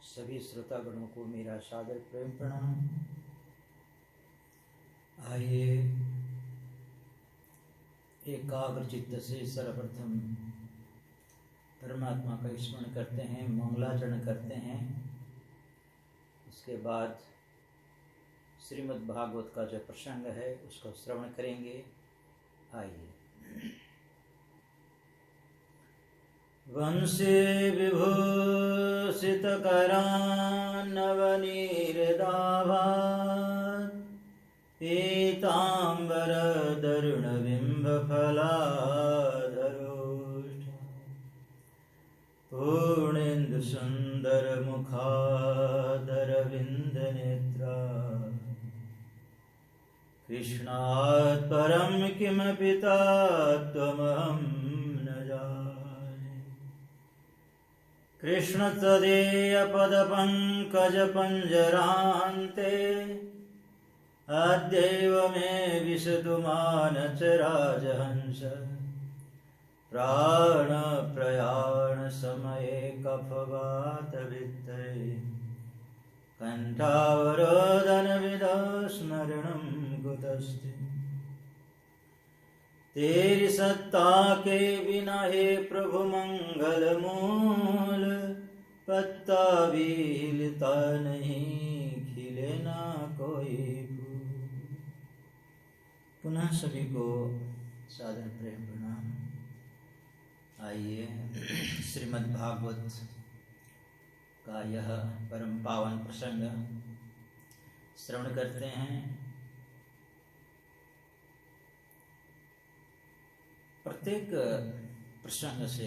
सभी श्रोतागणों को मेरा सादर प्रेम प्रणाम। आइए एकाग्र चित्त से सर्वप्रथम परमात्मा का स्मरण करते हैं, मंगलाचरण करते हैं। उसके बाद श्रीमद् भागवत का जो प्रसंग है उसको श्रवण करेंगे। आइए। वंशे विभूषित करान् नवनीरदाभात् पीताम्बर दरुण बिंब फलाधरोष्ठ पूर्णेन्दु सुंदर मुखादर विंद नेत्रा कृष्णात् परं किमपि तत्त्वमहं न जाने। कृष्ण तदीय पद पंकज पंजरान्ते अद्यैव मे विशतु मानस राजहंस प्राण प्रयाण समये कफवात वित्तये कंठावरोदन विदो स्मरणं कुतस्ते। तेरी सत्ता के बिना हे प्रभु मंगल मूल पत्ता भी हिलता नहीं, खिले ना कोई फूल। पुनः सभी को सादर प्रेम प्रणाम। आइए श्रीमद् भागवत का यह परम पावन प्रसंग श्रवण करते हैं। प्रत्येक प्रसंग से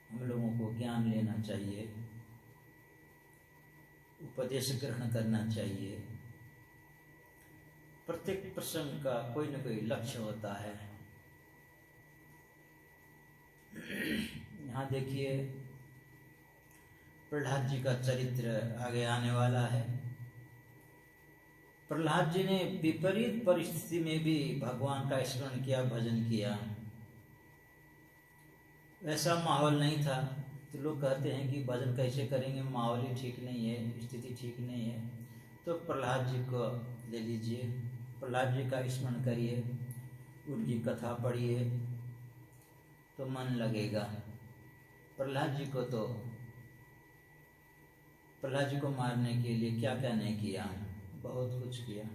हम लोगों को ज्ञान लेना चाहिए, उपदेश ग्रहण करना चाहिए। प्रत्येक प्रसंग का कोई न कोई लक्ष्य होता है। यहाँ देखिए प्रहलाद जी का चरित्र आगे आने वाला है। प्रहलाद जी ने विपरीत परिस्थिति में भी भगवान का स्मरण किया, भजन किया। ऐसा माहौल नहीं था तो लोग कहते हैं कि भजन कैसे करेंगे, माहौल ही ठीक नहीं है, स्थिति ठीक नहीं है। तो प्रहलाद जी को ले लीजिए, प्रहलाद जी का स्मरण करिए, उनकी कथा पढ़िए तो मन लगेगा। प्रहलाद जी को मारने के लिए क्या क्या नहीं किया, बहुत कुछ किया।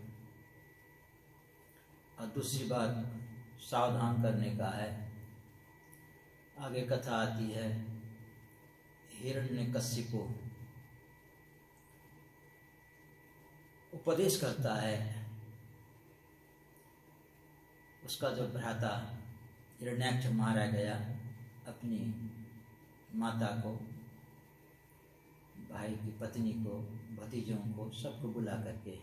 और दूसरी बात सावधान करने का है। आगे कथा आती है, हिरण्यकशिपु उपदेश करता है। उसका जो भ्राता हिरण्याक्ष मारा गया, अपनी माता को, भाई की पत्नी को, भतीजों को, सबको बुला करके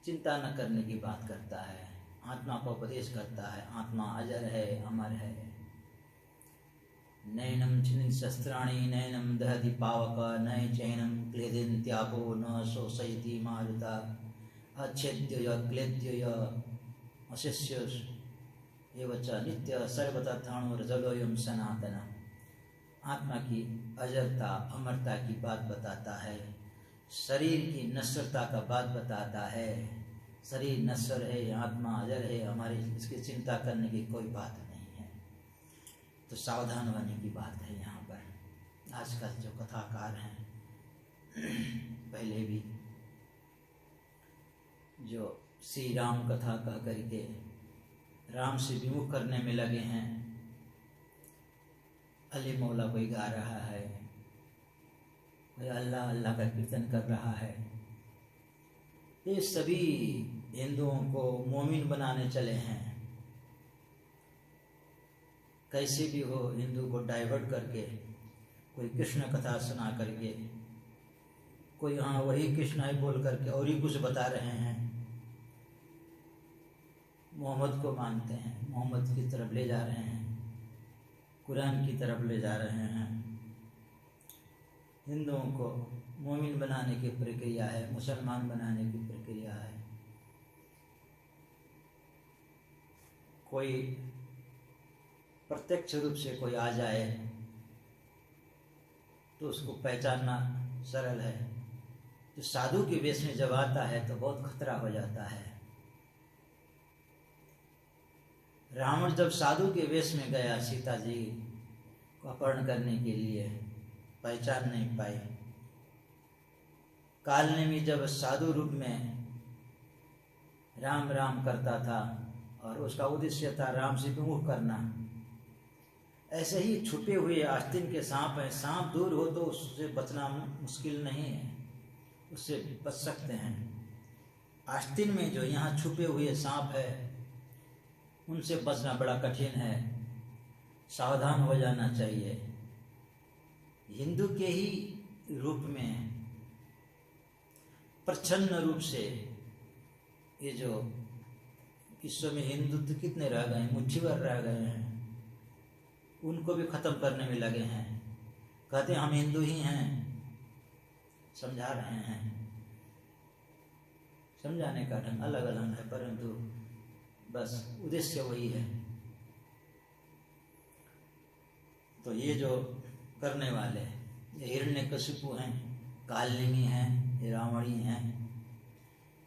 चिंता न करने की बात करता है। आत्मा को उपदेश करता है, आत्मा अजर है, अमर है। नैनम छिन्न शस्त्राणि नैनम दहति पावक नय चैनम क्लेदिन्त्यापो न शोषयति मारुता अच्छेद्य क्लेद्य अशिष्य एवच नित्य सर्वथा थाणुर्जलोयम सनातन। आत्मा की अजरता, अमरता की बात बताता है। शरीर की नश्वरता का बात बताता है। शरीर नश्वर है, आत्मा अजर है, हमारी इसकी चिंता करने की कोई बात नहीं है। तो सावधान होने की बात है यहाँ पर। आजकल जो कथाकार हैं, पहले भी जो श्री राम कथा कह करके राम से विमुख करने में लगे हैं। अली मौला कोई गा रहा है, कोई अल्लाह अल्लाह का कीर्तन कर रहा है। ये सभी हिंदुओं को मोमिन बनाने चले हैं। कैसे भी हो, हिंदू को डाइवर्ट करके कोई कृष्ण कथा सुना करके, कोई हाँ वही कृष्ण है बोल करके और ही कुछ बता रहे हैं। मोहम्मद को मानते हैं, मोहम्मद की तरफ ले जा रहे हैं, कुरान की तरफ ले जा रहे हैं। हिंदुओं को मोमिन बनाने की प्रक्रिया है, मुसलमान बनाने की प्रक्रिया है। कोई प्रत्यक्ष रूप से कोई आ जाए तो उसको पहचानना सरल है। जो साधु के वेश में जब आता है तो बहुत खतरा हो जाता है। रावण जब साधु के वेश में गया सीता जी को अपहरण करने के लिए, पहचान नहीं पाई। कालनेमी जब साधु रूप में राम राम करता था और उसका उद्देश्य था राम से विमुख करना, ऐसे ही छुपे हुए आस्तीन के सांप हैं। सांप दूर हो तो उससे बचना मुश्किल नहीं है, उससे बच सकते हैं। आस्तीन में जो यहाँ छुपे हुए सांप है उनसे बचना बड़ा कठिन है, सावधान हो जाना चाहिए। हिंदू के ही रूप में प्रच्छन्न रूप से ये जो विश्व में हिंदुत्व कितने रह गए हैं, मुट्ठी भर रह गए हैं, उनको भी खत्म करने में लगे हैं। कहते हैं हम हिंदू ही हैं, समझा रहे हैं। समझाने का ढंग अलग अलग है, परंतु बस उद्देश्य वही है। तो ये जो करने वाले ये हिरण्यकशिपु हैं, कालनेमी हैं, ये रावणी हैं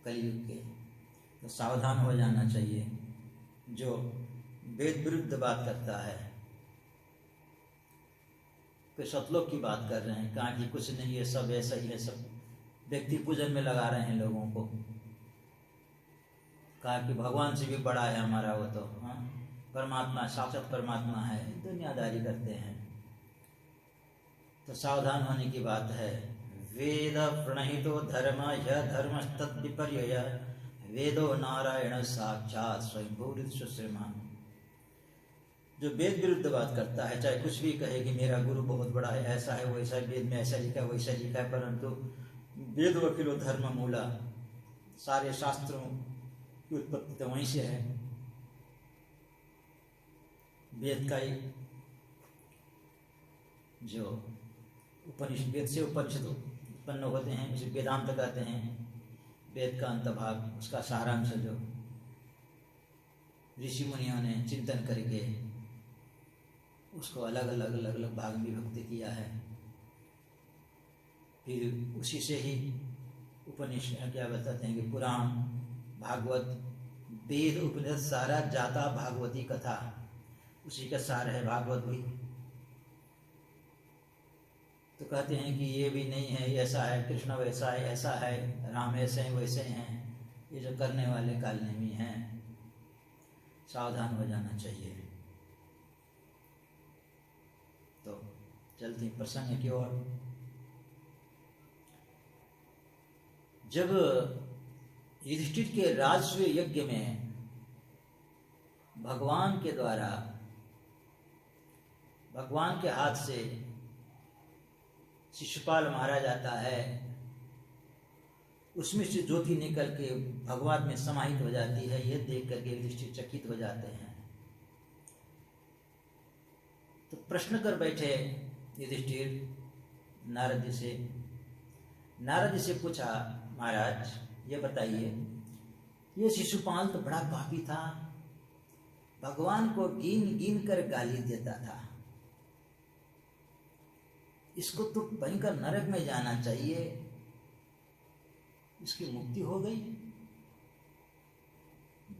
कलयुग के, तो सावधान हो जाना चाहिए। जो वेद विरुद्ध बात करता है, कोई सतलोक की बात कर रहे हैं, कहा कि कुछ नहीं, ये सब ऐसा ही है, सब व्यक्ति पूजन में लगा रहे हैं लोगों को। कहा कि भगवान से भी बड़ा है हमारा वो, तो हाँ परमात्मा, साक्षात परमात्मा है, दुनियादारी करते हैं। तो सावधान होने की बात है। वेद प्रणहितो धर्म यह धर्म तद विपर्य वेदो नारायण साक्षात स्वयं श्रीमान। जो वेद विरुद्ध बात करता है, चाहे कुछ भी कहे कि मेरा गुरु बहुत बड़ा है, ऐसा है वैसा है, वेद में ऐसा लिखा है वैसा लिखा है, परंतु वेद वकीलो धर्म मूला, सारे शास्त्रों की उत्पत्ति तो वहीं से है। वेद का ही जो उपनिषद, वेद से उपनिषद उत्पन्न होते हैं, उसे वेदांत कहते हैं। वेद का अंतभाग, उसका सारांश जो ऋषि मुनियों ने चिंतन करके उसको अलग अलग अलग अलग भाग में विभक्त किया है। फिर उसी से ही उपनिषद क्या बताते हैं कि पुराण, भागवत, वेद, उपनिषद सारा जाता भागवती कथा, उसी का सार है भागवत भी। तो कहते हैं कि ये भी नहीं है, ऐसा है, कृष्ण वैसा है, ऐसा है, राम ऐसे हैं वैसे हैं। ये जो करने वाले कालनेमी हैं, सावधान हो जाना चाहिए। तो चलते प्रसंग की ओर। जब युधिष्ठिर के राजस्व यज्ञ में भगवान के द्वारा, भगवान के हाथ से शिशुपाल मारा जाता है, उसमें से ज्योति निकल के भगवान में समाहित हो जाती है, यह देख करके युधिष्ठिर चकित हो जाते हैं। तो प्रश्न कर बैठे युधिष्ठिर नारद जी से। नारद जी से पूछा, महाराज ये बताइए, ये शिशुपाल तो बड़ा पापी था, भगवान को गिन गिन कर गाली देता था, इसको तो भयंकर नरक में जाना चाहिए, इसकी मुक्ति हो गई,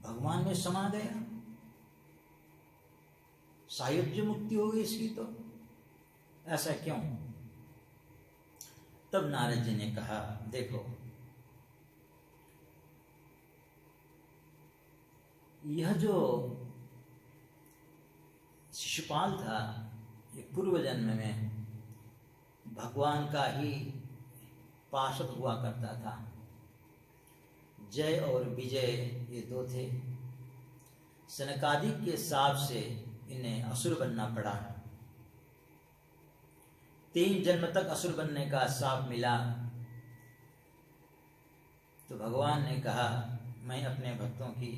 भगवान में समा गया, सायुज्य मुक्ति हो गई इसकी, तो ऐसा क्यों? तब नारद जी ने कहा, देखो यह जो शिशुपाल था, ये पूर्व जन्म में भगवान का ही पार्षद हुआ करता था। जय और विजय ये दो थे। सनकादिक के हिसाब से इन्हें असुर बनना पड़ा। 3 जन्म तक असुर बनने का शाप मिला। तो भगवान ने कहा, मैं अपने भक्तों की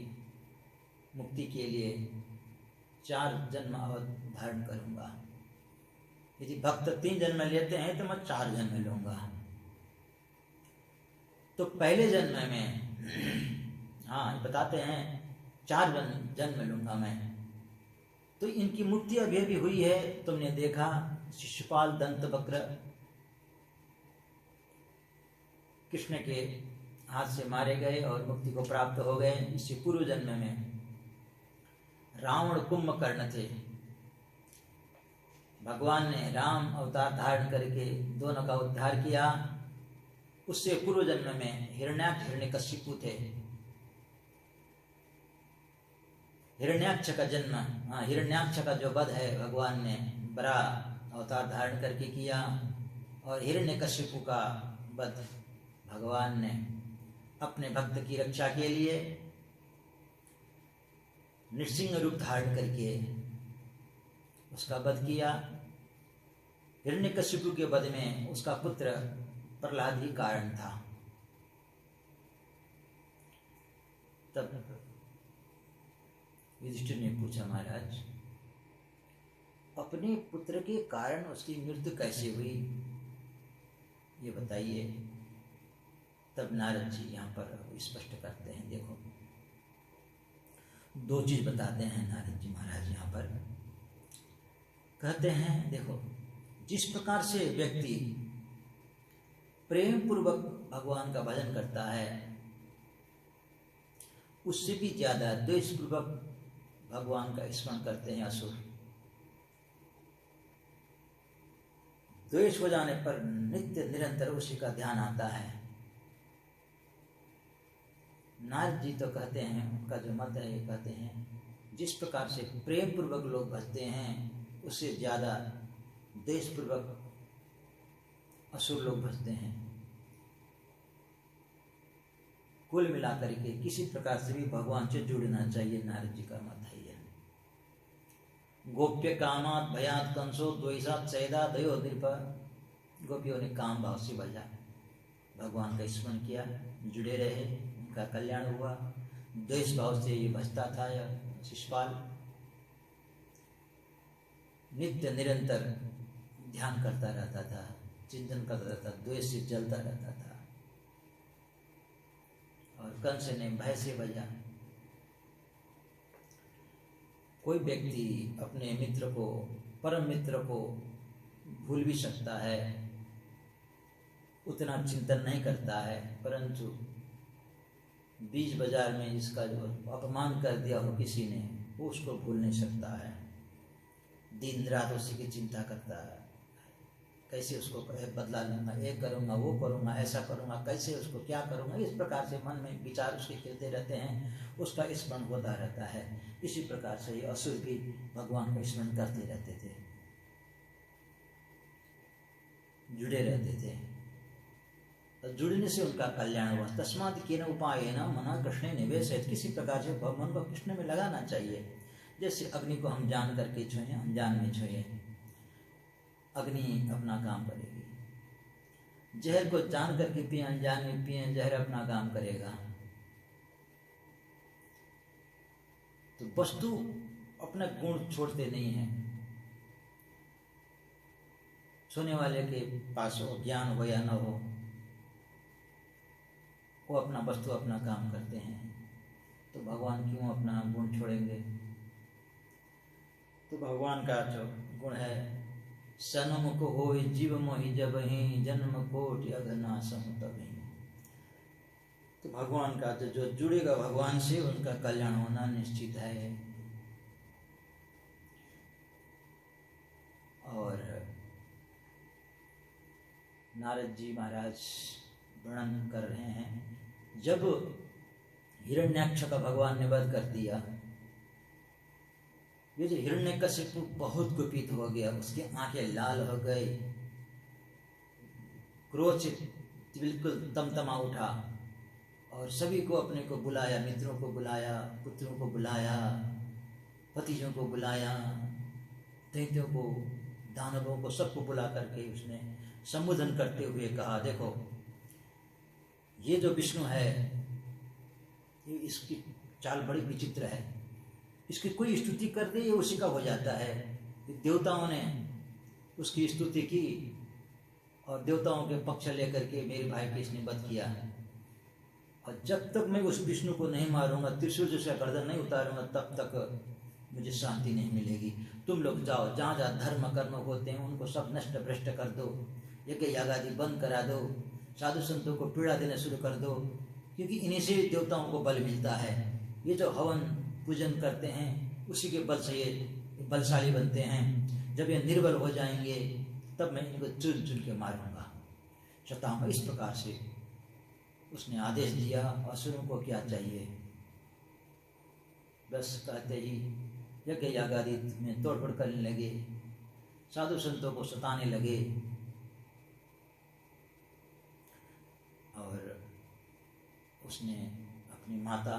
मुक्ति के लिए 4 जन्म अवधि धारण करूंगा। यदि भक्त 3 जन्म लेते हैं तो मैं 4 जन्म लूंगा। तो पहले जन्म में हाँ बताते हैं 4 जन्म लूंगा मैं। तो इनकी मुक्ति अभी भी हुई है। तुमने देखा शिशुपाल दंत वक्र कृष्ण के हाथ से मारे गए और मुक्ति को प्राप्त हो गए। इससे पूर्व जन्म में रावण कुंभकर्ण थे। भगवान ने राम अवतार धारण करके दोनों का उद्धार किया। उससे पूर्व जन्म में हिरण्याक्ष हिरण्यकशिपु थे। हिरण्याक्ष का जन्म, हिरण्याक्ष का जो वध है भगवान ने बड़ा अवतार धारण करके किया, और हिरण्यकशिपु का वध भगवान ने अपने भक्त की रक्षा के लिए नृसिंह रूप धारण करके उसका वध किया। हिरण्यकशिपु के वध में उसका पुत्र प्रहलाद ही कारण था। तब युधिष्ठिर ने पूछा, महाराज अपने पुत्र के कारण उसकी मृत्यु कैसे हुई, ये बताइए। तब नारद जी यहाँ पर स्पष्ट करते हैं। देखो, दो चीज बताते हैं नारद जी महाराज यहाँ पर। कहते हैं, देखो, जिस प्रकार से व्यक्ति प्रेम पूर्वक भगवान का भजन करता है, उससे भी ज्यादा द्वेष पूर्वक भगवान का स्मरण करते हैं असुर। द्वेष हो जाने पर नित्य निरंतर उसी का ध्यान आता है। नारद जी तो कहते हैं, उनका जो मत है, ये कहते हैं जिस प्रकार से प्रेम पूर्वक लोग भजते हैं, उससे ज्यादा द्वेष पूर्वक असुर लोग भजते हैं। कुल मिलाकर के किसी प्रकार से भी भगवान से जुड़ना चाहिए, नारद जी का मत है यह। गोप्य कामात भयात कंसो द्वेषात सैदा दयो नृप। गोपियों ने काम भाव से भजा, भगवान का स्मरण किया, जुड़े रहे, उनका कल्याण हुआ। द्वेष भाव से ये भजता था यह शिशुपाल, नित्य निरंतर ध्यान करता रहता था, चिंतन करता रहता, द्वेष से जलता रहता था। और कंस ने भय से भजा। कोई व्यक्ति अपने मित्र को, परम मित्र को भूल भी सकता है, उतना चिंतन नहीं करता है, परंतु बीच बाजार में जिसका जो अपमान कर दिया हो किसी ने, वो उसको भूल नहीं सकता है। दिन रात उसी की चिंता करता है, कैसे उसको बदला लूंगा, ये करूंगा, वो करूंगा, ऐसा करूंगा, कैसे उसको क्या करूंगा। इस प्रकार से मन में विचार उसके खेलते रहते हैं, उसका स्मरण होता रहता है। इसी प्रकार से ये असुर भी भगवान का स्मरण करते रहते थे, जुड़े रहते थे। तो जुड़ने से उनका कल्याण हुआ। तस्मात् केन उपायेन मनः कृष्णे निवेशयेत्। किसी प्रकार से मन को कृष्ण में लगाना चाहिए। जैसे अग्नि को हम जान करके छुए, अनजान में छुए, अग्नि अपना काम करेगी। जहर को जान करके पिए, अनजान में पिए, जहर अपना काम करेगा। तो वस्तु अपना गुण छोड़ते नहीं है। सुनने वाले के पास हो, ज्ञान हो या न हो, वो अपना वस्तु अपना काम करते हैं। तो भगवान क्यों अपना गुण छोड़ेंगे। तो भगवान का जो गुण है, सनमुख होय जीव मोहि जब ही जन्म कोटि अघनाशम तब ही। तो भगवान का जो जुड़ेगा भगवान से, उनका कल्याण होना निश्चित है। और नारद जी महाराज वर्णन कर रहे हैं, जब हिरण्याक्ष का भगवान ने वध कर दिया, ये जो हिरण्यकशिपु बहुत कुपित हो गया, उसकी आंखें लाल हो गई, क्रोध से बिल्कुल तमतमा उठा, और सभी को अपने को बुलाया, मित्रों को बुलाया, पुत्रों को बुलाया, भतीजों को बुलाया, दैत्यों को, दानवों को, सबको बुला करके उसने संबोधन करते हुए कहा, देखो ये जो विष्णु है, ये इसकी चाल बड़ी विचित्र है। इसकी कोई स्तुति कर दे, ये उसी का हो जाता है। देवताओं ने उसकी स्तुति की और देवताओं के पक्ष लेकर के मेरे भाई के इसने वध किया। और जब तक मैं उस विष्णु को नहीं मारूंगा, त्रिशूल जैसा गर्दन नहीं उतारूंगा, तब तक मुझे शांति नहीं मिलेगी। तुम लोग जाओ, जहाँ जहाँ धर्म कर्म होते हैं उनको सब नष्ट भ्रष्ट कर दो, यज्ञ यागादि बंद करा दो, साधु संतों को पीड़ा देना शुरू कर दो, क्योंकि इन्हीं से देवताओं को बल मिलता है। ये जो हवन पूजन करते हैं उसी के बल से ये बलशाली बनते हैं। जब ये निर्बल हो जाएंगे तब मैं इनको चुन चुन के मारूंगा। शतांग इस प्रकार से उसने आदेश दिया। असुरों को क्या चाहिए, बस कहते ही यज्ञ यागादि में तोड़फोड़ करने लगे, साधु संतों को सताने लगे। और उसने अपनी माता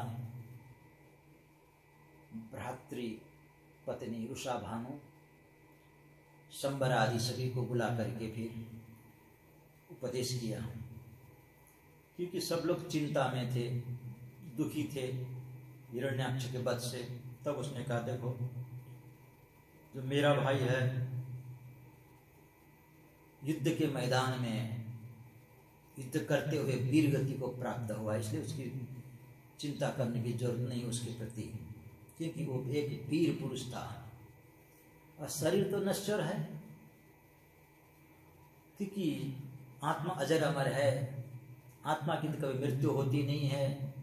भ्रातृ पत्नी उषा भानु संबर आदि सभी को बुला करके फिर उपदेश किया, क्योंकि सब लोग चिंता में थे, दुखी थे हिरण्याक्ष के वध से। तब उसने कहा देखो, जो मेरा भाई है युद्ध के मैदान में युद्ध करते हुए वीर गति को प्राप्त हुआ, इसलिए उसकी चिंता करने की जरूरत नहीं उसके प्रति, क्योंकि वो एक वीर पुरुष था। और शरीर तो नश्वर है, क्योंकि आत्मा अजर अमर है। आत्मा की तो कभी मृत्यु होती नहीं है,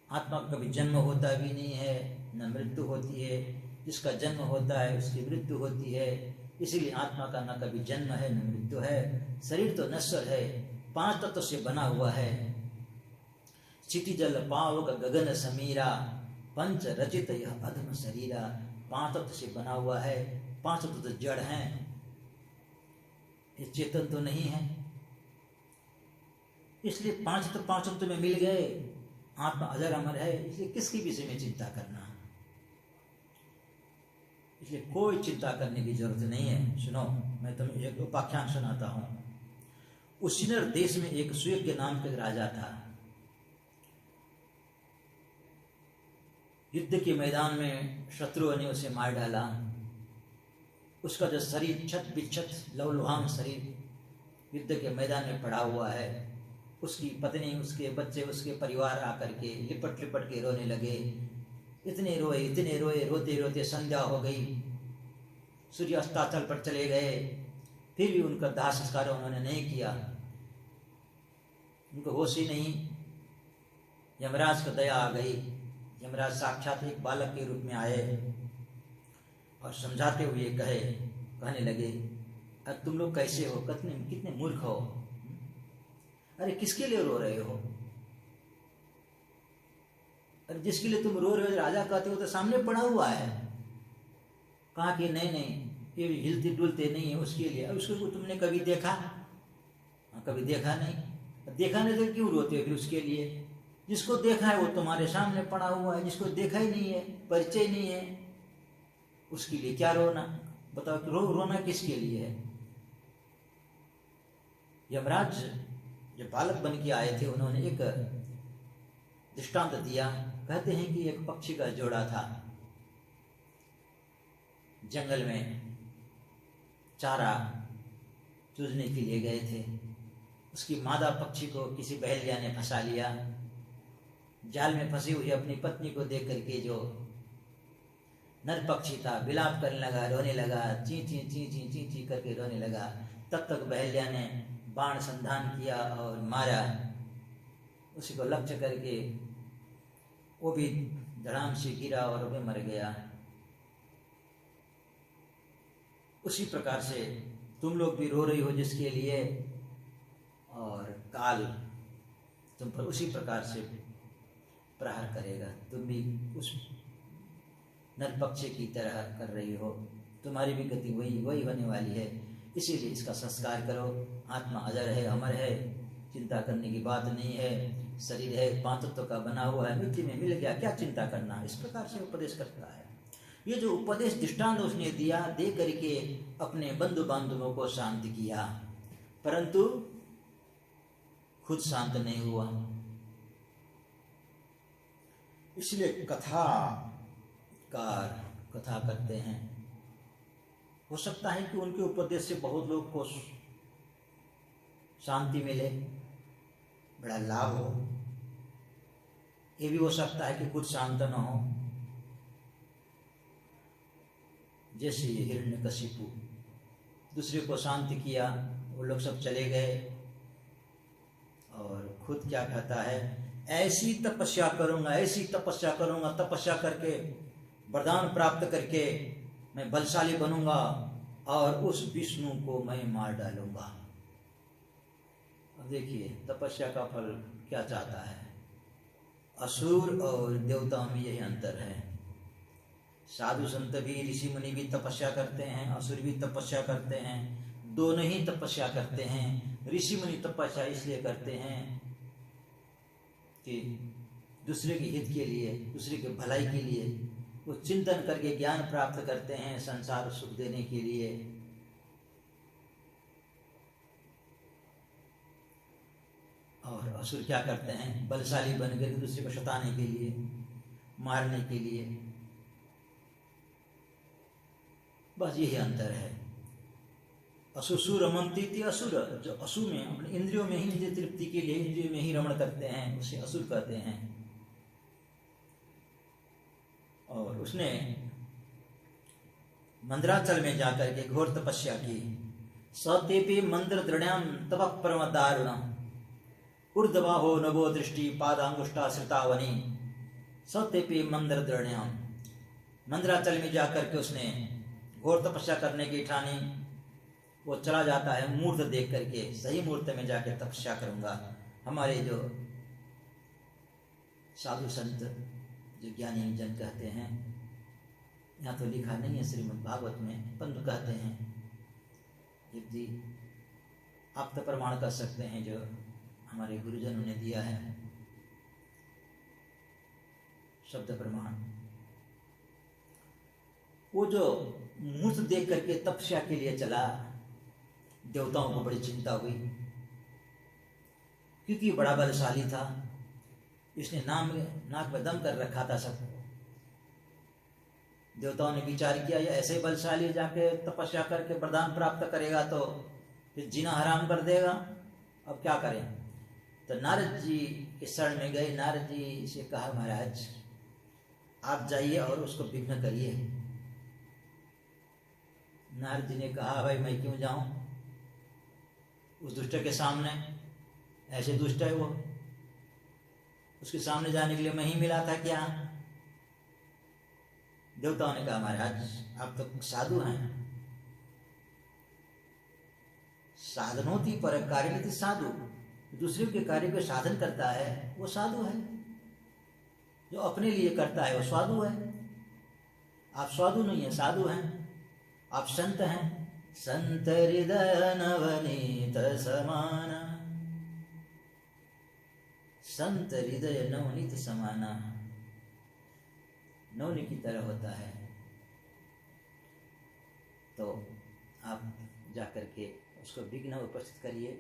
आत्मा का कभी जन्म होता भी नहीं है, न मृत्यु होती है। जिसका जन्म होता है उसकी मृत्यु होती है, इसीलिए आत्मा का न कभी जन्म है न मृत्यु है। शरीर तो नश्वर है, 5 तत्व से बना हुआ है। क्षिति जल पावक गगन समीरा, पंच रचित यह अधम शरीरा। 5 तत्व से बना हुआ है, 5 तत्व तो जड़ हैं, ये चेतन तो नहीं है। इसलिए 5 तत्व 5 तत्व में मिल गए, आत्मा अजर अमर है, इसलिए किसकी विषय में चिंता करना। इसलिए कोई चिंता करने की जरूरत नहीं है। सुनो, मैं तुम्हें एक उपाख्यान सुनाता हूं। उसिनर देश में एक सुयज्ञ नाम का राजा था। युद्ध के मैदान में शत्रुओं ने उसे मार डाला। उसका जो शरीर छत बिच्छत लौलुहान शरीर युद्ध के मैदान में पड़ा हुआ है। उसकी पत्नी, उसके बच्चे, उसके परिवार आकर के लिपट लिपट के रोने लगे। इतने रोए, रोते रोते संध्या हो गई, सूर्य अस्ताचल पर चले गए, फिर भी उनका दाह संस्कार उन्होंने नहीं किया। उनको होश ही नहीं। यमराज को दया आ गई। यमराज साक्षात एक बालक के रूप में आए और समझाते हुए कहने लगे, अरे तुम लोग कैसे हो, कितने मूर्ख हो, अरे किसके लिए रो रहे हो? अरे जिसके लिए तुम रो रहे हो राजा कहते हो तो सामने पड़ा हुआ है। कहा कि नहीं ये हिलते डुलते नहीं है उसके लिए। अब उसको तुमने कभी देखा? कभी देखा नहीं। देखा नहीं तो क्यों रोते हो फिर उसके लिए? जिसको देखा है वो तुम्हारे सामने पड़ा हुआ है, जिसको देखा ही नहीं है, परिचय नहीं है, उसके लिए क्या रोना? बताओ कि रोना किसके लिए है? यमराज जो बालक बन के आए थे उन्होंने एक दृष्टांत दिया। कहते हैं कि एक पक्षी का जोड़ा था, जंगल में चारा चूजने के लिए गए थे। उसकी मादा पक्षी को किसी बहेलिया ने फंसा लिया। जाल में फंसी हुई अपनी पत्नी को देख करके जो नर पक्षी था विलाप करने लगा, रोने लगा, ची ची ची ची ची ची करके रोने लगा। तब तक बहेलिया ने बाण संधान किया और मारा। उसी को लक्ष्य करके वो भी धड़ाम से गिरा और वो भी मर गया। उसी प्रकार से तुम लोग भी रो रही हो जिसके लिए, और काल तुम पर उसी प्रकार से प्रहार करेगा। तुम भी उस नर पक्षी की तरह कर रही हो, तुम्हारी भी गति वही होने वाली है। इसीलिए इसका संस्कार करो। आत्मा अजर है, अमर है, चिंता करने की बात नहीं है। शरीर है 5 तत्व का बना हुआ है, मिट्टी में मिल गया, क्या चिंता करना। इस प्रकार से उपदेश करता है। ये जो उपदेश दृष्टांत उसने दिया, दे करके अपने बंधु बांधवों को शांत किया, परंतु खुद शांत नहीं हुआ। इसलिए कथाकार कथा करते हैं। हो सकता है कि उनके उपदेश से बहुत लोग को शांति मिले, बड़ा लाभ हो। ये भी हो सकता है कि खुद शांत न हो। जैसे हिरण्यकशिपु दूसरे को शांत किया, वो लोग सब चले गए, और खुद क्या कहता है, ऐसी तपस्या करूंगा, ऐसी तपस्या करूंगा, तपस्या करके वरदान प्राप्त करके मैं बलशाली बनूंगा और उस विष्णु को मैं मार डालूंगा। अब देखिए तपस्या का फल क्या चाहता है। असुर और देवताओं में यही अंतर है। साधु संत भी, ऋषि मुनि भी तपस्या करते हैं, असुर भी तपस्या करते हैं, दोनों ही तपस्या करते हैं। ऋषि मुनि तपस्या इसलिए करते हैं कि दूसरे के हित के लिए, दूसरे के भलाई के लिए वो चिंतन करके ज्ञान प्राप्त करते हैं, संसार सुख देने के लिए। और असुर क्या करते हैं, बलशाली बनकर दूसरे को सताने के लिए, मारने के लिए। बस यही अंतर है। असुर रमन्ति इति असुर, जो असुर में अपने इंद्रियों में ही निज तृप्ति के लिए इंद्रियों में ही रमण करते हैं, उसे असुर कहते हैं। और उसने मंदराचल में जाकर के घोर तपस्या की। सतेपि मंत्र दृढ़ तप परम दारुण ऊर्ध्वबाहो नभो दृष्टि पादांगुष्ठा श्रितावनी। सतेपि मंत्र दृढ़, मंदराचल में जाकर के उसने घोर तपस्या करने की ठानी। वो चला जाता है मूर्त देख करके, सही मुहूर्त में जाके तपस्या करूंगा। हमारे जो साधु संत, जो ज्ञानी जन कहते हैं, यहाँ तो लिखा नहीं है श्रीमद् भागवत में, परंतु कहते हैं, यदि आप तो प्रमाण कर सकते हैं जो हमारे गुरुजनों ने दिया है, शब्द प्रमाण। वो जो मुहूर्त देख करके तपस्या के लिए चला, देवताओं को बड़ी चिंता हुई, क्योंकि बड़ा बलशाली था। इसने नाक में दम कर रखा था सबको। देवताओं ने विचार किया, ये ऐसे बलशाली जाके तपस्या करके वरदान प्राप्त करेगा तो फिर जीना हराम कर देगा, अब क्या करें। तो नारद जी के शरण में गए। नारद जी से कहा, महाराज आप जाइए और उसको विघ्न करिए। नारद जी ने कहा, भाई मैं क्यों जाऊं उस दुष्ट के सामने, ऐसे दुष्ट है वो, उसके सामने जाने के लिए मैं ही मिला था क्या। देवताओं ने कहा, महाराज आप तो साधु हैं, साधनोति पर कार्य साधु, दूसरे के कार्य को साधन करता है वो साधु है, जो अपने लिए करता है वो साधु है। आप साधु नहीं है, साधु हैं, आप संत हैं। संत हृदय नवनीत समाना, संत हृदय नवनीत समाना, नवनी की तरह होता है। तो आप जाकर के उसको विघ्न उपस्थित करिए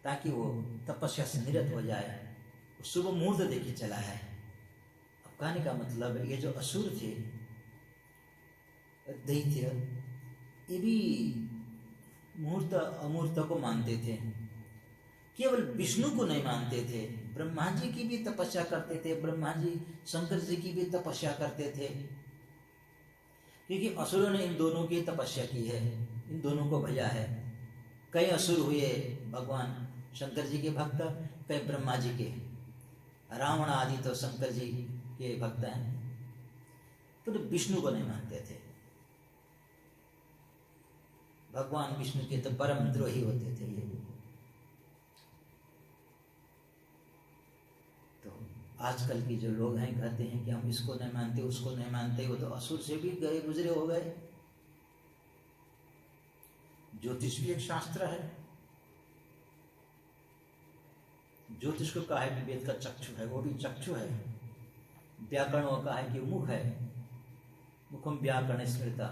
ताकि वो तपस्या से निरत हो जाए। शुभ मुहूर्त देखिए चला है। अब कहने का मतलब, ये जो असुर थे, दैत्य, ये भी मुहूर्त अमूर्त को मानते थे, केवल विष्णु को नहीं मानते थे। ब्रह्मा जी की भी तपस्या करते थे, ब्रह्मा जी शंकर जी की भी तपस्या करते थे, क्योंकि असुरों ने इन दोनों की तपस्या की है, इन दोनों को भजा है। कई असुर हुए भगवान शंकर जी के भक्त, कई ब्रह्मा जी के। रावण आदि तो शंकर जी के भक्त हैं, तो विष्णु को नहीं मानते थे। भगवान विष्णु के तो परम द्रोही होते थे ये। तो आजकल की जो लोग हैं कहते हैं कि हम इसको नहीं मानते, उसको नहीं मानते, वो तो असुर से भी गए गुजरे हो गए। ज्योतिष भी एक शास्त्र है। ज्योतिष को कहा है कि वेद का चक्षु है, वो भी चक्षु है। व्याकरण को कहा है कि मुख है, मुखम व्याकरण स्मृता।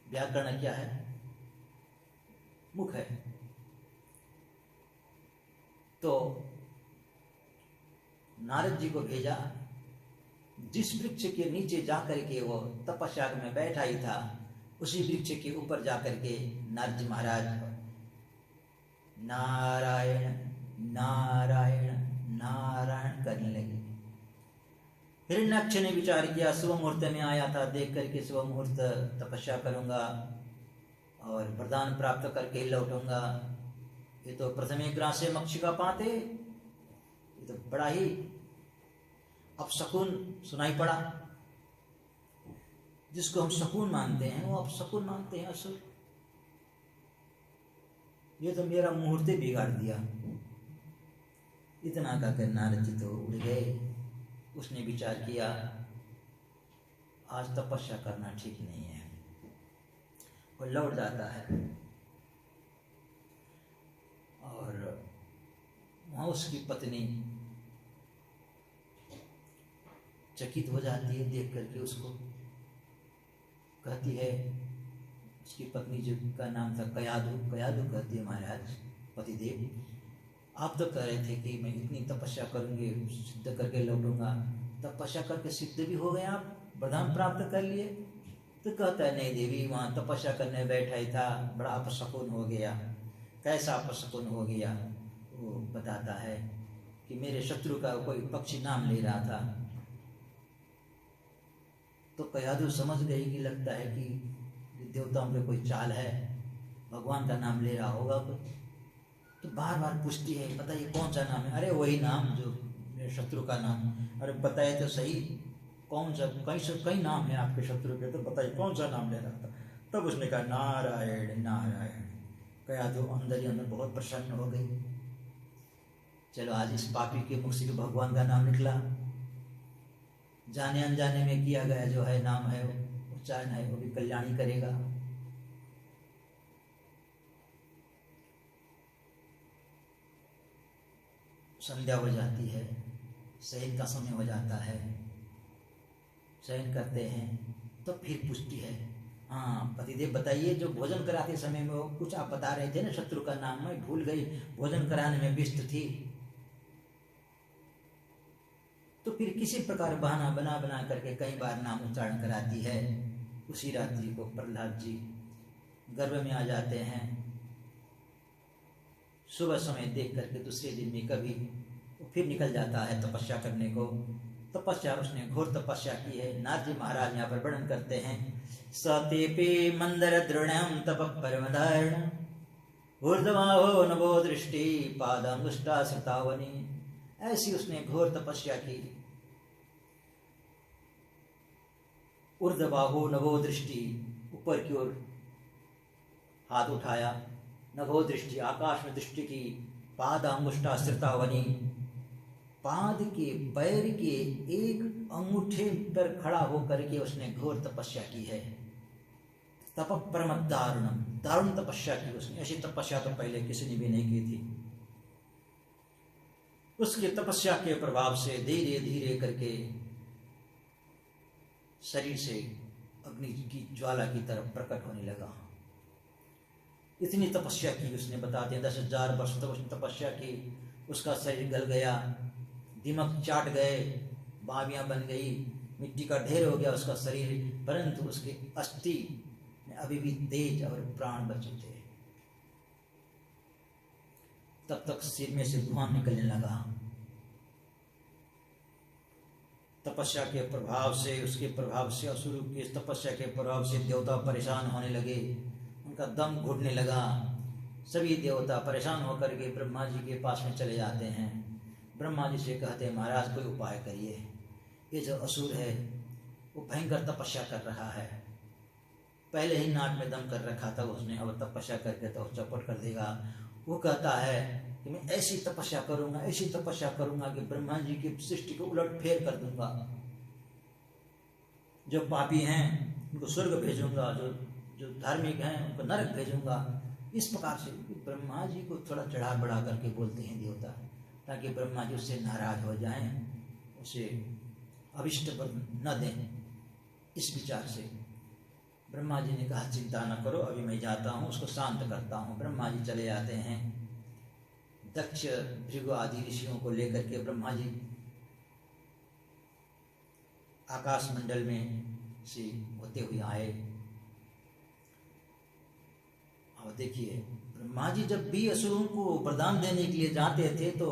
व्याकरण क्या है? मुख है। तो नारद जी को भेजा, जिस वृक्ष के नीचे जाकर के वो तपस्या में बैठा ही था, उसी वृक्ष के ऊपर जाकर के नारद जी महाराज नारायण नारायण नारायण करने लगे। हिरण्याक्ष ने विचार किया, शुभ मुहूर्त में आया था, देख करके शुभ मुहूर्त तपस्या करूंगा और वरदान प्राप्त करके लौटूंगा। ये तो प्रथमे ग्रासे मक्षिका पाते, ये तो बड़ा ही अपशकुन सुनाई पड़ा। जिसको हम शकुन मानते हैं वो अपशकुन मानते हैं, असुर। ये तो मेरा मुहूर्त बिगाड़ दिया। इतना कहकर नारद जी तो उड़ गए। उसने विचार किया आज तपस्या करना ठीक नहीं है, वो लौट जाता है। और वहाँ उसकी पत्नी चकित हो जाती है देख करके उसको। कहती है, उसकी पत्नी जो का नाम था कयादु, कयादु कहती है महाराज पतिदेव, आप तो कह रहे थे कि मैं इतनी तपस्या करूँगी, सिद्ध करके लौटूंगा। तपस्या करके सिद्ध भी हो गए, आप वरदान प्राप्त कर लिए। तो कहता है नहीं देवी, वहाँ तपस्या करने बैठा ही था, बड़ा अपशकुन हो गया। कैसा अपशकुन हो गया? वो बताता है कि मेरे शत्रु का कोई पक्षी नाम ले रहा था। तो कयादु समझ गई कि लगता है कि देवताओं पे कोई चाल है, भगवान का नाम ले रहा होगा कुछ। तो बार बार पूछती है बताइए कौन सा नाम है? अरे वही नाम जो मेरे शत्रु का नाम। अरे बताइए तो सही कौन सा, कई नाम है आपके शत्रु के, तो बताइए कौन सा नाम ले रहा था। तब उसने कहा नारायण नारायण। कयादु अंदर ही अंदर बहुत प्रसन्न हो गई। चलो आज इस पापी के मुख से भगवान का नाम निकला, जाने अनजाने में किया गया जो है नाम है उच्चारण है, वो भी कल्याणी करेगा। संध्या हो जाती है, शयन का समय हो जाता है। शयन करते हैं तो फिर पूछती है, हाँ पतिदेव बताइए, जो भोजन कराते समय में वो कुछ आप बता रहे थे ना शत्रु का नाम, मैं भूल गई, भोजन कराने में व्यस्त थी। तो फिर किसी प्रकार बहाना बना बना करके कई बार नाम उच्चारण कराती है। उसी रात्रि को प्रहलाद जी गर्भ में आ जाते हैं। सुबह समय देख करके दूसरे दिन में कभी फिर निकल जाता है तपस्या करने को। तपस्या उसने घोर तपस्या की है। नारद जी महाराज यहाँ पर वर्णन करते हैं, सतेपे मंदर दृढ़ तप परमधारण ऊर्ध्वाहो नभो दृष्टि पादांगुष्टा सतावनी। ऐसी उसने घोर तपस्या की। ऊर्ध्वाहो नभो दृष्टि, ऊपर की ओर हाथ उठाया, नभो दृष्टि आकाश में दृष्टि की, पादांगुष्टा सतावनी, पाद के पैर के एक अंगूठे पर खड़ा होकर के उसने घोर तपस्या की है। तप परम दारुणम, दारुण तपस्या की उसने। ऐसी तपस्या तो पहले किसी ने भी नहीं की थी। उसकी तपस्या के प्रभाव से धीरे धीरे करके शरीर से अग्नि की ज्वाला की तरफ प्रकट होने लगा। इतनी तपस्या की उसने, बताते हैं 10,000 वर्ष तक उसने तपस्या की। उसका शरीर गल गया, दिमक चाट गए, बावियां बन गई, मिट्टी का ढेर हो गया उसका शरीर, परंतु उसके अस्थि में अभी भी तेज और प्राण बचे थे। तब तक सिर में से धुआं निकलने लगा। तपस्या के प्रभाव से, उसके प्रभाव से, असुर की तपस्या के प्रभाव से देवता परेशान होने लगे, उनका दम घुटने लगा। सभी देवता परेशान होकर के ब्रह्मा जी के पास में चले जाते हैं। ब्रह्मा जी से कहते हैं महाराज कोई उपाय करिए, ये जो असुर है वो भयंकर तपस्या कर रहा है, पहले ही नाक में दम कर रखा था उसने, अब तपस्या करके तो चौपट कर देगा। वो कहता है कि मैं ऐसी तपस्या करूंगा, ऐसी तपस्या करूंगा कि ब्रह्मा जी की सृष्टि को उलट फेर कर दूंगा। जो पापी हैं उनको स्वर्ग भेजूंगा, जो धार्मिक हैं उनको नरक भेजूंगा। इस प्रकार से ब्रह्मा जी को थोड़ा चढ़ा बढ़ा करके बोलते हैं देवता, ताकि ब्रह्मा जी उससे नाराज हो जाएं, उसे अभिष्ट पर न दें। इस विचार से ब्रह्मा जी ने कहा चिंता न करो, अभी मैं जाता हूँ, उसको शांत करता हूँ। ब्रह्मा जी चले जाते हैं। दक्ष, भृगु आदि ऋषियों को लेकर के ब्रह्मा जी आकाश मंडल में से होते हुए आए। और देखिए ब्रह्मा जी जब भी असुरों को वरदान देने के लिए जाते थे तो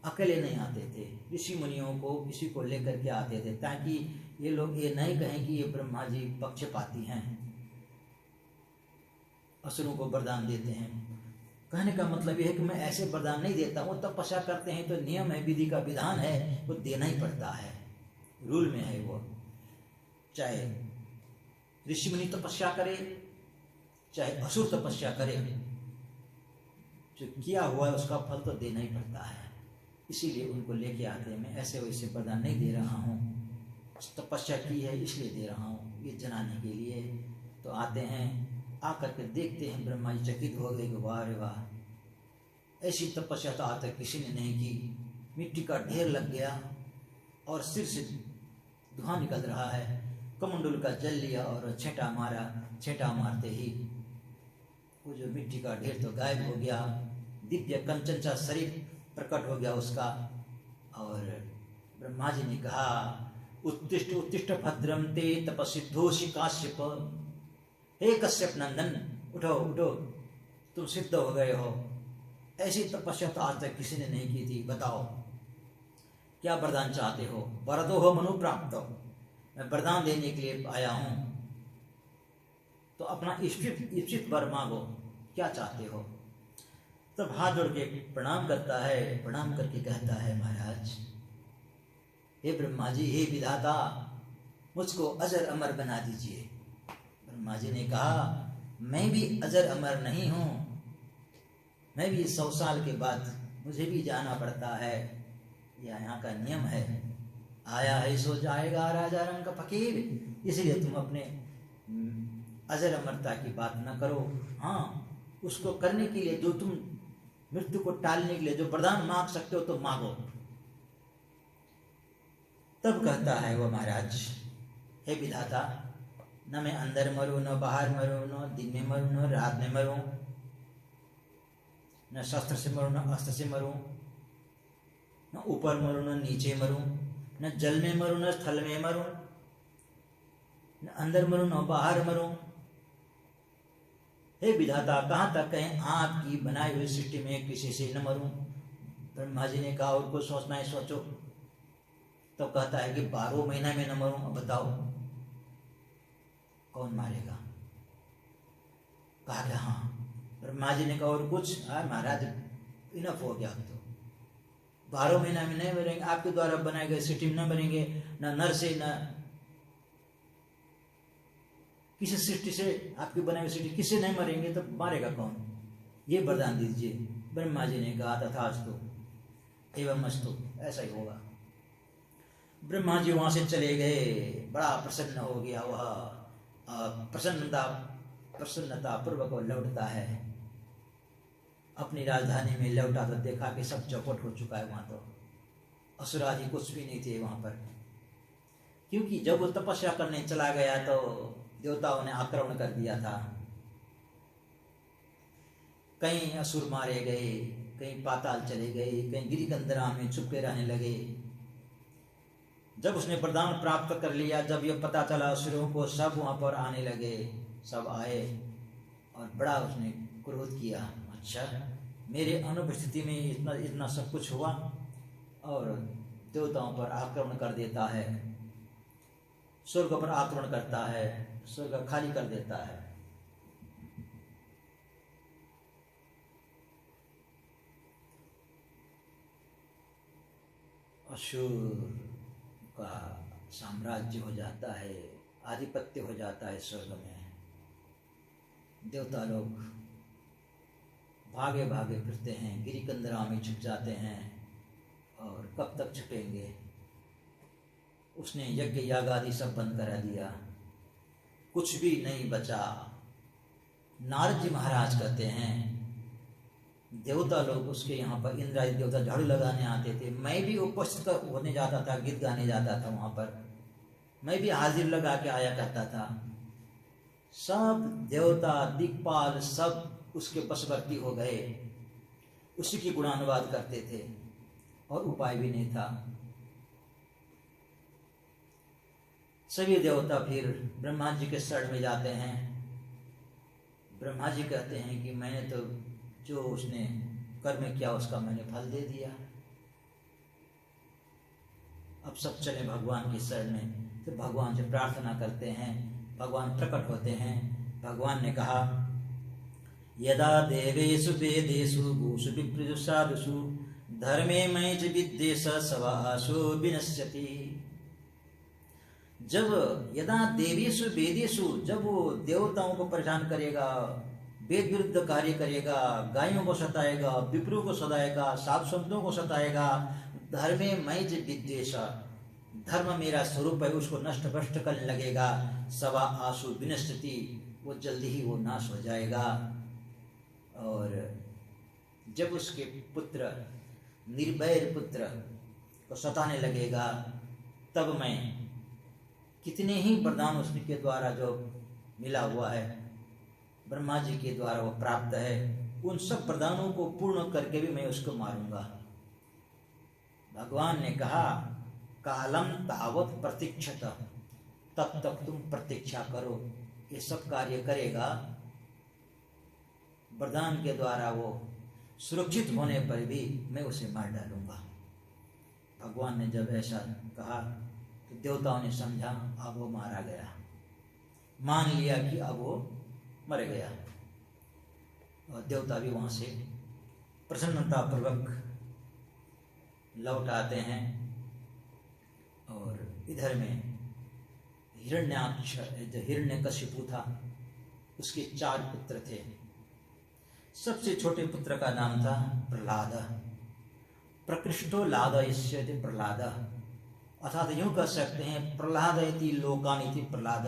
अकेले नहीं आते थे, ऋषि मुनियों को किसी को लेकर के आते थे, ताकि ये लोग ये नहीं कहें कि ये ब्रह्मा जी पक्षपाती हैं, असुरों को वरदान देते हैं। कहने का मतलब यह है कि मैं ऐसे वरदान नहीं देता हूँ। तपस्या करते हैं तो नियम है, विधि का विधान है, वो देना ही पड़ता है, रूल में है वो। चाहे ऋषि मुनि तपस्या करे, चाहे असुर तपस्या करे, जो किया हुआ है उसका फल तो देना ही पड़ता है। इसीलिए उनको लेके आते हैं। मैं ऐसे वैसे वरदान नहीं दे रहा हूँ, तपस्या की है इसलिए दे रहा हूँ, ये जनाने के लिए। तो आते हैं, आकर के देखते हैं, ब्रह्मा जी चकित हो गए कि वाह रे वाह, ऐसी तपस्या तो आज तक किसी ने नहीं की। मिट्टी का ढेर लग गया और सिर से धुआं निकल रहा है। कमंडल का जल लिया और छेंटा मारा, छेंटा मारते ही वो जो मिट्टी का ढेर तो गायब हो गया, दिव्य कंचन सा शरीर प्रकट हो गया उसका। और ब्रह्मा जी ने कहा, उत्तिष्ठ उत्तिष्ठ भद्रम ते तपसिद्धोषि काश्यप। हे कश्यप नंदन, उठो उठो, तुम सिद्ध हो गए हो। ऐसी तपस्या तो आज तक किसी ने नहीं की थी। बताओ क्या वरदान चाहते हो? वरदो हो मनु प्राप्त, मैं वरदान देने के लिए आया हूं, तो अपना इच्छित वर मांगो, क्या चाहते हो? तब हाथ जोड़ के प्रणाम करता है, प्रणाम करके कहता है, महाराज हे ब्रह्मा जी, हे विधाता, मुझको अजर अमर बना दीजिए। ब्रह्मा जी ने कहा, मैं भी अजर अमर नहीं हूं, मैं भी 100 साल के बाद मुझे भी जाना पड़ता है, यह यहाँ का नियम है। आया है सो जाएगा, राजा रंग का फकीर। इसलिए तुम अपने अजर अमरता की बात न करो। हाँ, उसको करने के लिए, जो तुम मृत्यु को टालने के लिए जो वरदान मांग सकते हो तो मांगो। तब कहता है वो, महाराज हे विधाता, न मैं अंदर मरूं, न बाहर मरूं, न दिन में मरूं, न रात में मरूं, न शस्त्र से मरूं, न अस्त्र से मरूं, न ऊपर मरूं, न नीचे मरूं, न जल में मरूं, न स्थल में मरूं, न अंदर मरूं, न बाहर मरूं। हे विधाता, कहाँ तक कहें आपकी बनाई हुई सृष्टि में किसी से न मरूं। ब्रह्मा जी ने कहा, और कुछ सोचना है सोचो। तो कहता है कि 12 महीना में न मरूं। अब बताओ कौन मारेगा? कहा कि हाँ। ब्रह्मा जी ने कहा, और कुछ? महाराज इनफ हो गया। तो 12 महीना में नहीं मरेंगे, आपके द्वारा बनाए गए सृष्टि में न बनेंगे, न नर से न किसी सृष्टि से, आपकी बनाई हुई सृष्टि किससे नहीं मरेंगे, तो मारेगा कौन? ये वरदान दीजिए। ब्रह्मा जी ने कहा, तथास्तु एवं अस्तु, ऐसा ही होगा। ब्रह्मा जी वहां से चले गए। बड़ा प्रसन्न हो गया वह, प्रसन्नता पूर्वक लौटता है अपनी राजधानी में। लौटा तो देखा कि सब चौपट हो चुका है। वहां तो असुरादि कुछ भी नहीं थे वहां पर, क्योंकि जब वो तपस्या करने चला गया तो देवताओं ने आक्रमण कर दिया था। कहीं असुर मारे गए, कहीं पाताल चले गए, कहीं गिरिकंदरा में छुपके रहने लगे। जब उसने वरदान प्राप्त कर लिया, जब ये पता चला असुरों को, सब वहां पर आने लगे। सब आए और बड़ा उसने क्रोध किया। अच्छा, मेरे अनुपस्थिति में इतना इतना सब कुछ हुआ, और देवताओं पर आक्रमण कर देता है, स्वर्ग पर आक्रमण करता है, स्वर्ग खाली कर देता है। असुर का साम्राज्य हो जाता है, आधिपत्य हो जाता है स्वर्ग में। देवता लोग भागे भागे फिरते हैं, गिरिकंदरा में छुप जाते हैं, और कब तक छुपेंगे? उसने यज्ञ याग आदि सब बंद करा दिया, कुछ भी नहीं बचा। नारद जी महाराज कहते हैं, देवता लोग उसके यहाँ पर, इंद्र आदि देवता झाड़ू लगाने आते थे। मैं भी उपस्थित होने जाता था, गीत गाने जाता था वहाँ पर, मैं भी हाजिर लगा के आया करता था। सब देवता दिक्पाल सब उसके वशवर्ती हो गए, उसी की गुणानुवाद करते थे, और उपाय भी नहीं था। सभी देवता फिर ब्रह्मा जी के शरण में जाते हैं। ब्रह्मा जी कहते हैं कि मैंने तो जो उसने कर्म किया उसका मैंने फल दे दिया, अब सब चले भगवान की शरण में। तो भगवान से प्रार्थना करते हैं, भगवान प्रकट होते हैं। भगवान ने कहा, यदा देवेषु वेदेषु भूषु विप्रेषु साधुषु धर्मे मयि च विद्वेष सवासो विनश्यति। जब यदा देवेषु वेदेषु, जब वो देवताओं को परेशान करेगा, वेद विरुद्ध कार्य करेगा, गायों को सताएगा, विप्रों को सताएगा, साधु संतों को सताएगा, धर्मे मयि च विद्वेष, धर्म मेरा स्वरूप है उसको नष्ट भ्रष्ट करने लगेगा, सवा आसु विनश्यति, वो जल्दी ही वो नाश हो जाएगा। और जब उसके पुत्र निर्भय पुत्र को सताने लगेगा, तब मैं कितने ही वरदान उसके द्वारा जो मिला हुआ है, ब्रह्मा जी के द्वारा वो प्राप्त है, उन सब वरदानों को पूर्ण करके भी मैं उसको मारूंगा। भगवान ने कहा कालम तावत प्रतीक्षत, तब तक तुम प्रतीक्षा करो, ये सब कार्य करेगा। वरदान के द्वारा वो सुरक्षित होने पर भी मैं उसे मार डालूंगा। भगवान ने जब ऐसा कहा तो देवताओं ने समझा अब वो मारा गया, मान लिया कि अब वो मर गया। और देवता भी वहाँ से प्रसन्नतापूर्वक लौट आते हैं। और इधर में हिरण्याक्ष, जो हिरण्यकशिपु था, उसके 4 पुत्र थे। सबसे छोटे पुत्र का नाम था प्रहलाद। प्रकृष्टो लादयिष्यति प्रहलाद, अर्थात यूं कह सकते हैं प्रहलाद इति लोकान इति प्रहलाद,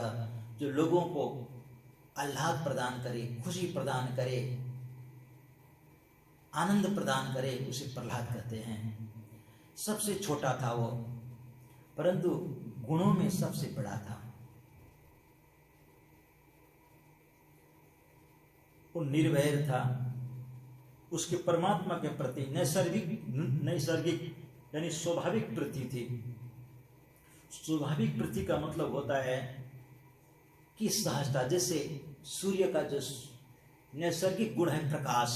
जो लोगों को आह्लाद प्रदान करे, खुशी प्रदान करे, आनंद प्रदान करे, उसे प्रहलाद कहते हैं। सबसे छोटा था वो, परंतु गुणों में सबसे बड़ा था। वो निर्भय था, उसके परमात्मा के प्रति नैसर्गिक यानी स्वाभाविक प्रीति थी। स्वाभाविक प्रीति का मतलब होता है कि सहजता, जैसे सूर्य का जो नैसर्गिक गुण है प्रकाश,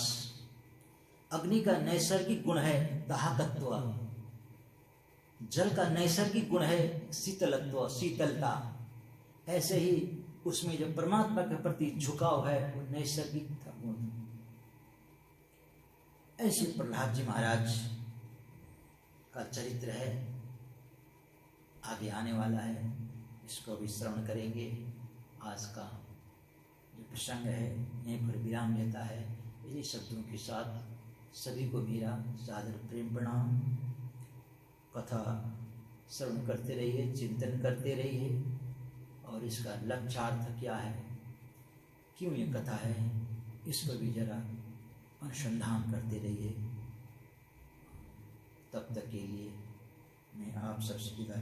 अग्नि का नैसर्गिक गुण है दाहकत्व, जल का नैसर्गिक गुण है शीतलत्व, शीतलता, ऐसे ही उसमें जो परमात्मा के प्रति झुकाव है वो नैसर्गिक गुण। ऐसे प्रहलाद जी महाराज का चरित्र है, आगे आने वाला है, इसको भी श्रवण करेंगे। आज का जो प्रसंग है यहीं पर विराम लेता है। इन्हीं शब्दों के साथ सभी को मेरा सादर प्रेम प्रणाम। कथा श्रवण करते रहिए, चिंतन करते रहिए, और इसका लक्ष्यार्थ क्या है, क्यों ये कथा है, इसको भी जरा अनुसंधान करते रहिए। तब तक के लिए मैं आप सबसे विदा